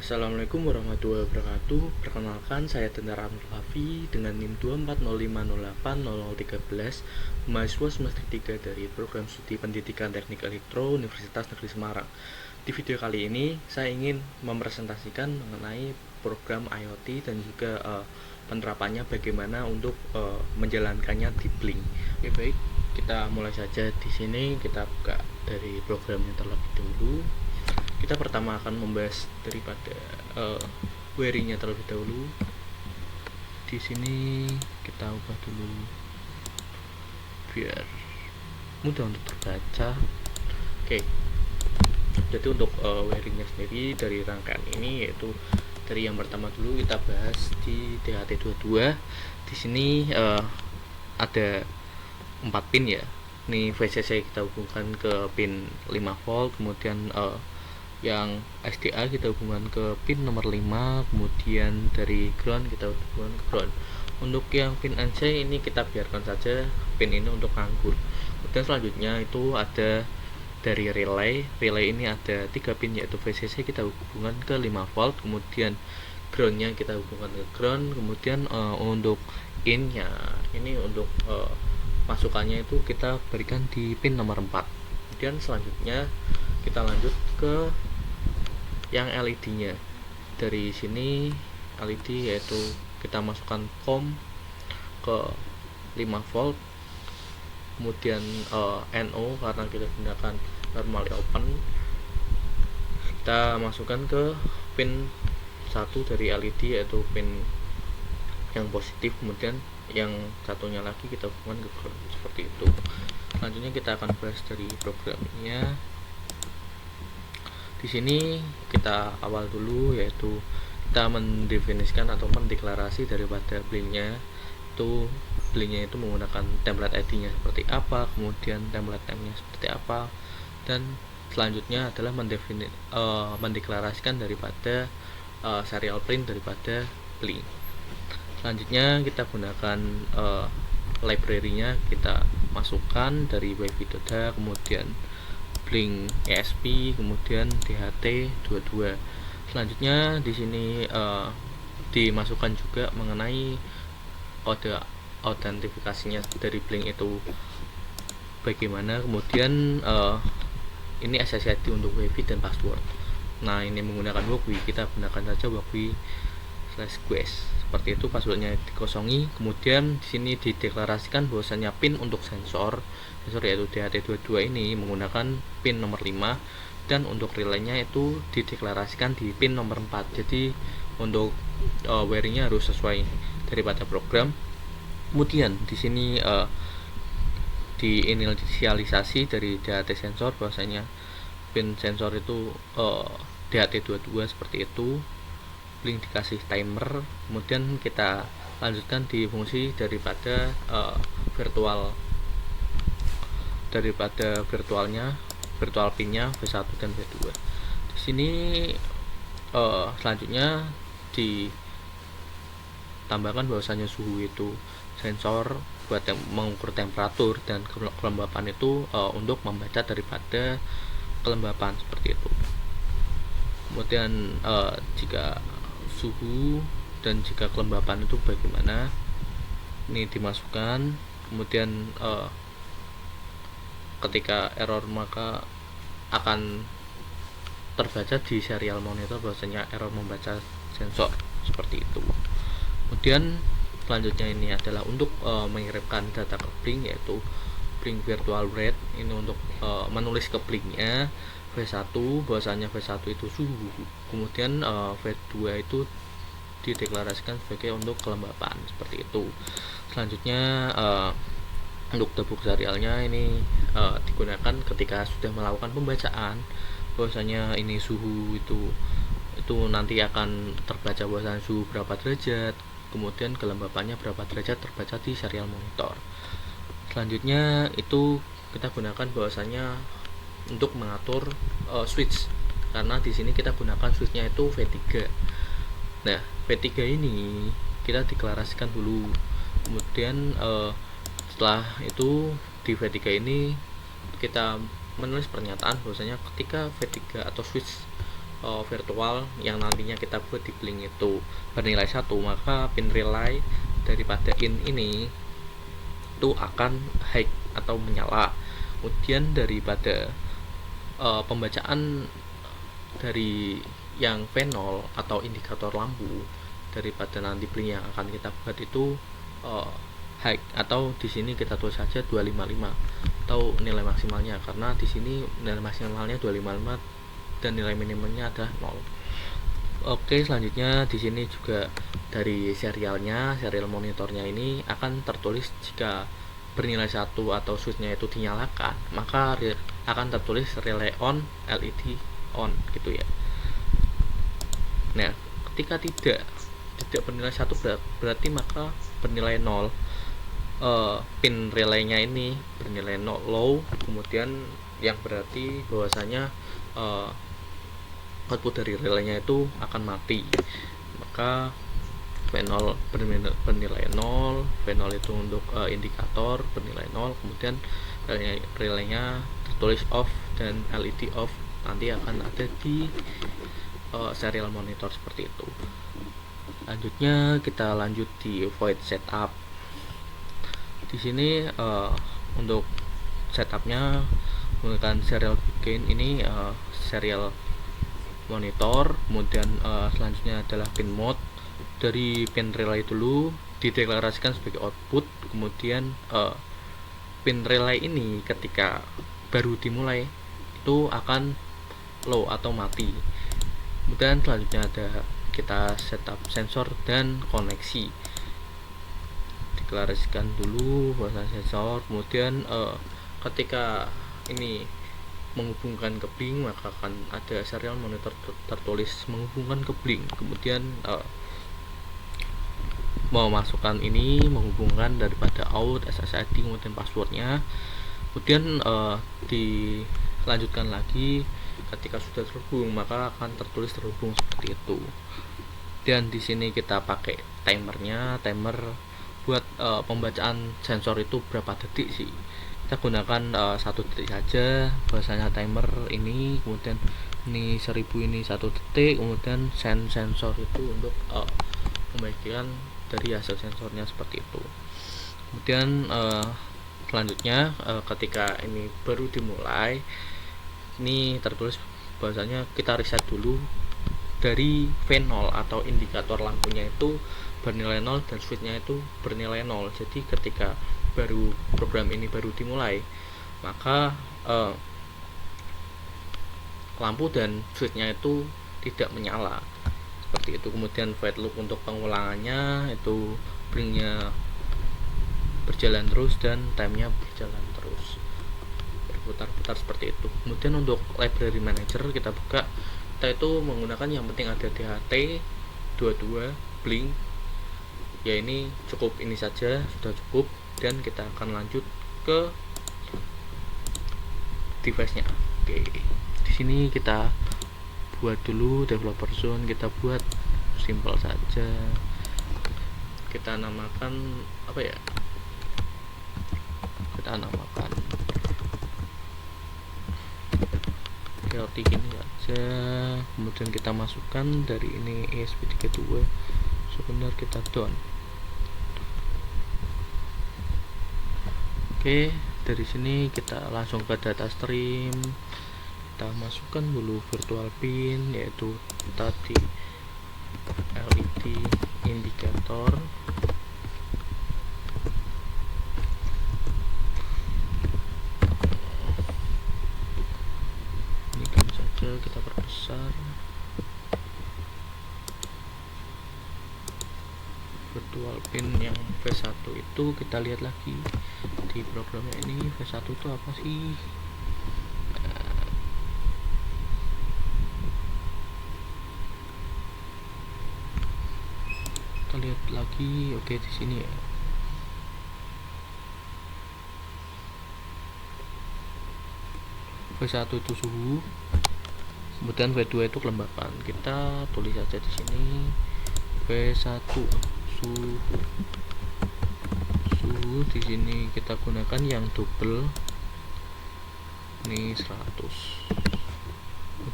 Assalamualaikum warahmatullahi wabarakatuh. Perkenalkan, saya Tentara Amir Lafi dengan NIM 240508013, mahasiswa semester 3 dari program studi pendidikan teknik elektro Universitas Negeri Semarang. Di video kali ini saya ingin mempresentasikan mengenai program IoT dan juga penerapannya, bagaimana untuk menjalankannya di Blink. Oke, baik, kita mulai saja. Di sini kita buka dari programnya terlebih dahulu. Kita pertama akan membahas daripada wiringnya terlebih dahulu. Di sini kita ubah dulu biar mudah untuk terbaca. Oke, jadi untuk wiringnya sendiri dari rangkaian ini, yaitu dari yang pertama dulu kita bahas di DHT22. Di sini ada 4 pin ya. Ini VCC kita hubungkan ke pin 5 volt, kemudian yang SDA kita hubungan ke pin nomor 5, kemudian dari ground kita hubungan ke ground. Untuk yang pin NC ini kita biarkan saja pin ini untuk nganggur. Kemudian selanjutnya itu ada dari relay ini ada 3 pin, yaitu VCC kita hubungan ke 5 volt, kemudian groundnya kita hubungan ke ground, kemudian untuk in nya ini untuk masukannya itu kita berikan di pin nomor 4. Kemudian selanjutnya kita lanjut ke yang LED-nya. Dari sini LED yaitu kita masukkan COM ke 5 volt, kemudian NO karena kita gunakan normally open, kita masukkan ke pin 1 dari LED yaitu pin yang positif, kemudian yang satunya lagi kita hubungkan ke ground, seperti itu. Selanjutnya kita akan bahas dari programnya. Di sini kita awal dulu, yaitu kita mendefinisikan atau mendeklarasi daripada blinknya. Blinknya itu menggunakan template ID-nya seperti apa, kemudian template M-nya seperti apa, dan selanjutnya adalah mendeklarasikan daripada serial print daripada blink. Selanjutnya kita gunakan library-nya, kita masukkan dari wifi.h, kemudian Blink ESP, kemudian DHT22. Selanjutnya di sini dimasukkan juga mengenai kode autentifikasinya dari Blink itu bagaimana, kemudian ini SSID untuk WiFi dan password. Nah, ini menggunakan Walkwi, kita gunakan saja Walkwi/Quest. Seperti itu, passwordnya dikosongi. Kemudian di sini dideklarasikan bahwasanya pin untuk sensor yaitu DHT22 ini menggunakan pin nomor 5, dan untuk relaynya itu dideklarasikan di pin nomor 4. Jadi untuk wiringnya harus sesuai daripada program. Kemudian di sini diinisialisasi dari DHT sensor bahwasanya pin sensor itu DHT22 seperti itu. Blink dikasih timer, kemudian kita lanjutkan di fungsi daripada virtualnya, virtual pinnya V1 dan V2. Di sini selanjutnya ditambahkan bahwasanya suhu itu sensor buat mengukur temperatur, dan kelembapan itu untuk membaca daripada kelembapan, seperti itu. Kemudian jika suhu dan jika kelembapan itu bagaimana, ini dimasukkan. Kemudian ketika error maka akan terbaca di serial monitor bahwasanya error membaca sensor, seperti itu. Kemudian selanjutnya ini adalah untuk mengirimkan data ke Blink, yaitu Blink virtual read. Ini untuk menulis ke Blinknya V1 bahwasanya V1 itu suhu, kemudian V2 itu dideklarasikan sebagai untuk kelembapan, seperti itu. Selanjutnya untuk debug serialnya ini digunakan ketika sudah melakukan pembacaan bahwasanya ini suhu itu nanti akan terbaca bahwasanya suhu berapa derajat, kemudian kelembapannya berapa derajat terbaca di serial monitor. Selanjutnya itu kita gunakan bahwasanya untuk mengatur switch, karena di sini kita gunakan switchnya itu V3. Nah, V3 ini kita deklarasikan dulu. Kemudian setelah itu di V3 ini kita menulis pernyataan bahwasanya ketika V3 atau switch virtual yang nantinya kita buat di Blink itu bernilai 1, maka pin relay daripada in ini itu akan high atau menyala. Kemudian daripada pembacaan dari yang V0 atau indikator lampu daripada nanti Blink yang akan kita buat itu high, atau di sini kita tulis saja 255 atau nilai maksimalnya, karena di sini nilai maksimalnya 255 dan nilai minimumnya adalah 0. Oke, selanjutnya di sini juga dari serial monitornya ini akan tertulis jika bernilai 1 atau switchnya itu dinyalakan, maka akan tertulis relay on, LED on gitu ya. Nah, ketika tidak bernilai 1 berarti maka bernilai 0. Pin relaynya ini bernilai low, kemudian yang berarti bahwasanya output dari relaynya itu akan mati, maka V0 bernilai 0, V0 itu untuk indikator bernilai 0, kemudian relaynya tertulis off dan LED off, nanti akan ada di serial monitor seperti itu. Selanjutnya kita lanjut di void setup. Di sini untuk setupnya menggunakan serial gain ini serial monitor, kemudian selanjutnya adalah pin mode. Dari pin relay dulu dideklarasikan sebagai output, kemudian pin relay ini ketika baru dimulai itu akan low atau mati. Kemudian selanjutnya ada kita setup sensor dan koneksi, deklarasikan dulu bahasa sensor, kemudian ketika ini menghubungkan ke Blink maka akan ada serial monitor tertulis menghubungkan ke Blink, kemudian mau masukkan ini menghubungkan daripada out, SSID, kemudian passwordnya, kemudian dilanjutkan lagi ketika sudah terhubung maka akan tertulis terhubung seperti itu. Dan di sini kita pakai timer buat pembacaan sensor itu berapa detik sih, kita gunakan 1 detik saja bahasanya timer ini, kemudian ini 1000 ini 1 detik, kemudian sensor itu untuk membagikan dari hasil sensornya seperti itu. Kemudian selanjutnya ketika ini baru dimulai, ini tertulis bahasanya kita reset dulu dari V0 atau indikator lampunya itu bernilai 0 dan switchnya itu bernilai 0. Jadi ketika program ini baru dimulai maka lampu dan switchnya itu tidak menyala seperti itu. Kemudian void loop untuk pengulangannya itu Blinknya berjalan terus dan timenya berjalan terus berputar-putar seperti itu. Kemudian untuk library manager kita buka, kita itu menggunakan yang penting ada DHT22 Blink ya, ini cukup, ini saja sudah cukup, dan kita akan lanjut ke device-nya. Oke, di sini kita buat dulu developer zone, kita buat simple saja, kita namakan apa ya, kita namakan chaotic ini saja, kemudian kita masukkan dari ini ESP32 sebentar, kita down. Oke, dari sini kita langsung ke data stream, kita masukkan dulu virtual pin yaitu tadi LED indikator, ini kan saja kita perbesar. Virtual pin yang V1 itu kita lihat lagi di programnya ini, V1 itu apa sih? Kita lihat lagi. Oke, di sini ya. V1 itu suhu, kemudian V2 itu kelembapan. Kita tulis saja di sini V1 suhu di sini kita gunakan yang double ini 100.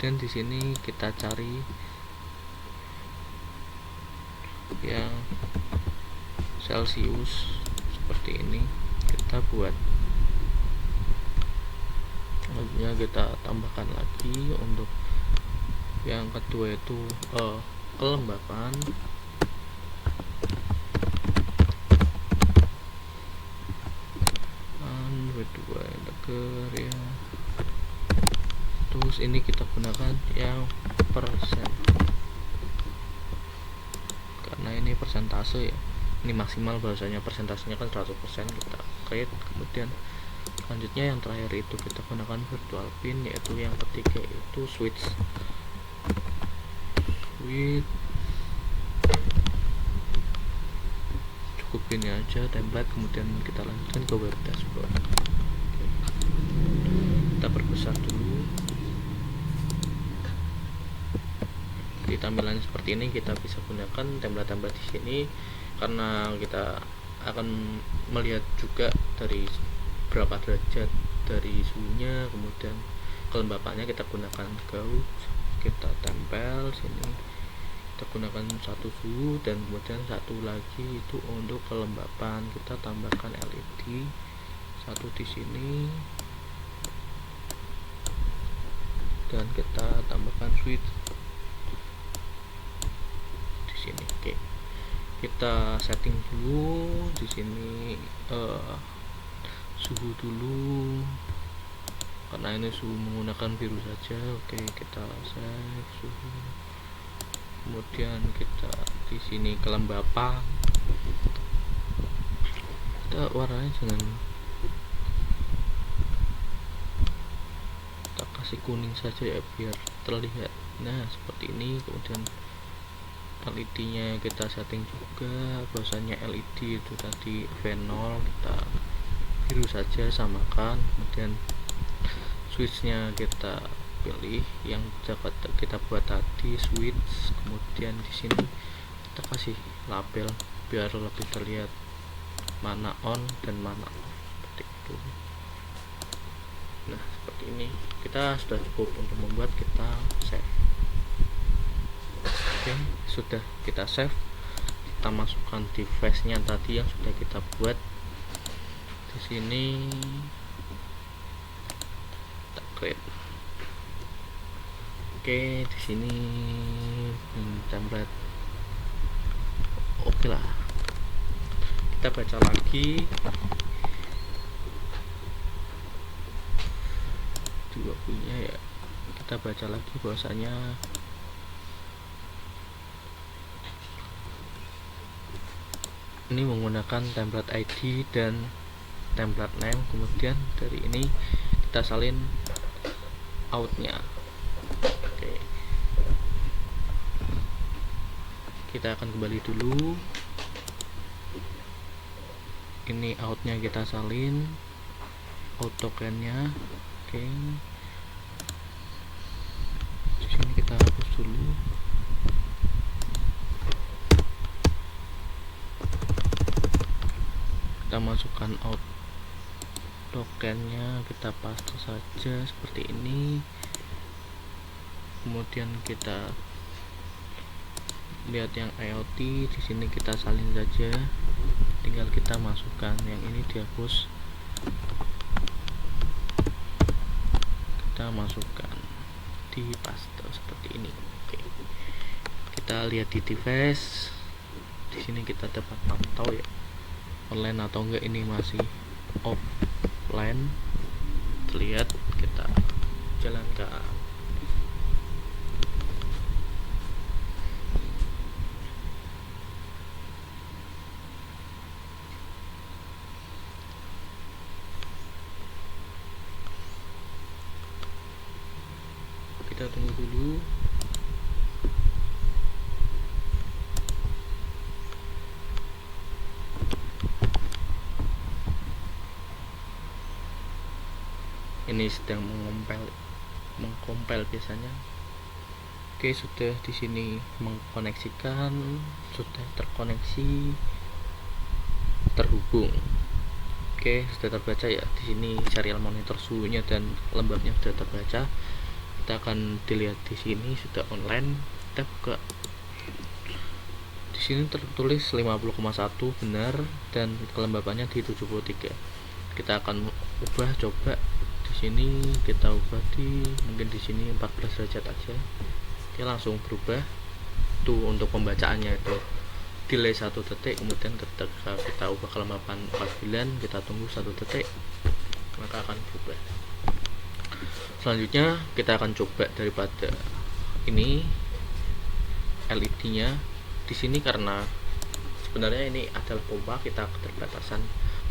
kemudian di sini kita cari yang Celsius seperti ini, kita buat selanjutnya kita tambahkan lagi untuk yang kedua itu kelembapan. Kedua integer ya, terus ini kita gunakan yang persen karena ini persentase ya, ini maksimal bahasanya, persentasenya kan 100%, kita create. Kemudian selanjutnya yang terakhir itu kita gunakan virtual pin, yaitu yang ketiga itu switch cukup ini aja template. Kemudian kita lanjutkan ke web dashboard. Kita perbesar dulu. Di tampilan seperti ini kita bisa gunakan template-template di sini karena kita akan melihat juga dari berapa derajat dari suhunya, kemudian kelembapannya kita gunakan gauge, kita tempel sini, kita gunakan satu suhu, dan kemudian satu lagi itu untuk kelembapan, kita tambahkan LED satu di sini, dan kita tambahkan switch di sini. Oke, kita setting dulu di sini suhu dulu karena ini suhu menggunakan biru saja. Oke, kita save suhu, kemudian kita di sini kelembapan, kita warnanya jangan, kita kasih kuning saja ya biar terlihat. Nah seperti ini. Kemudian LED nya kita setting juga bahwasanya LED itu tadi V0, kita biru saja, samakan. Kemudian switch nya kita pilih yang dapat kita buat tadi, switch. Kemudian di sini kita kasih label biar lebih terlihat mana on dan mana off, seperti itu. Nah seperti ini, kita sudah cukup untuk membuat. Kita save. Oke, sudah kita save. Kita masukkan device nya tadi yang sudah kita buat di sini, kita create. Oke, di sini template oke lah. Kita baca lagi dua punya ya, kita baca lagi bahwasanya ini menggunakan template ID dan template name. Kemudian dari ini kita salin outnya. Oke, kita akan kembali dulu. Ini outnya kita salin, out tokennya. Oke, di sini kita hapus dulu. Kita masukkan out tokennya, kita paste saja seperti ini. Kemudian kita lihat yang IoT di sini, kita salin saja, tinggal kita masukkan. Yang ini dihapus, kita masukkan di paste seperti ini. Oke, kita lihat di device di sini, kita dapat pantau ya online atau enggak ini masih offline. Terlihat, kita jalankan. Kita tunggu dulu. Ini sedang mengkompil biasanya. Oke, sudah di sini mengkoneksikan, sudah terkoneksi, terhubung. Oke, sudah terbaca ya. Di sini serial monitor suhunya dan lembabnya sudah terbaca. kita akan dilihat di sini sudah online. Kita buka. Di sini tertulis 50,1 benar dan kelembabannya di 73. Kita akan ubah, coba di sini kita ubah mungkin di sini 14 derajat aja. Dia langsung berubah. Tuh untuk pembacaannya itu delay 1 detik, kemudian ketika kita ubah kelembapan 49 kita tunggu 1 detik, maka akan berubah. Selanjutnya kita akan coba daripada ini LED nya di sini, karena sebenarnya ini adalah pompa, kita keterbatasan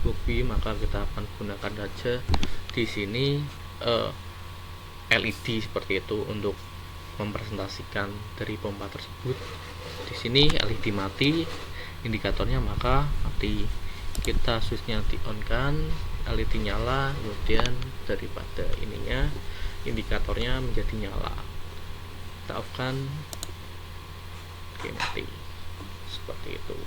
bookbi, maka kita akan gunakan saja di sini LED seperti itu untuk mempresentasikan dari pompa tersebut. Di sini LED mati, indikatornya maka mati. Kita switchnya di on kan, LED nyala, kemudian daripada ininya indikatornya menjadi nyala. Kita off kan, oke, mati. Seperti itu.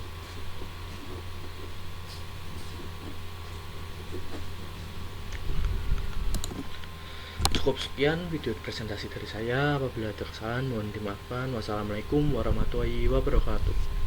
Cukup sekian video presentasi dari saya. Apabila ada kesalahan mohon dimaafkan. Wassalamualaikum warahmatullahi wabarakatuh.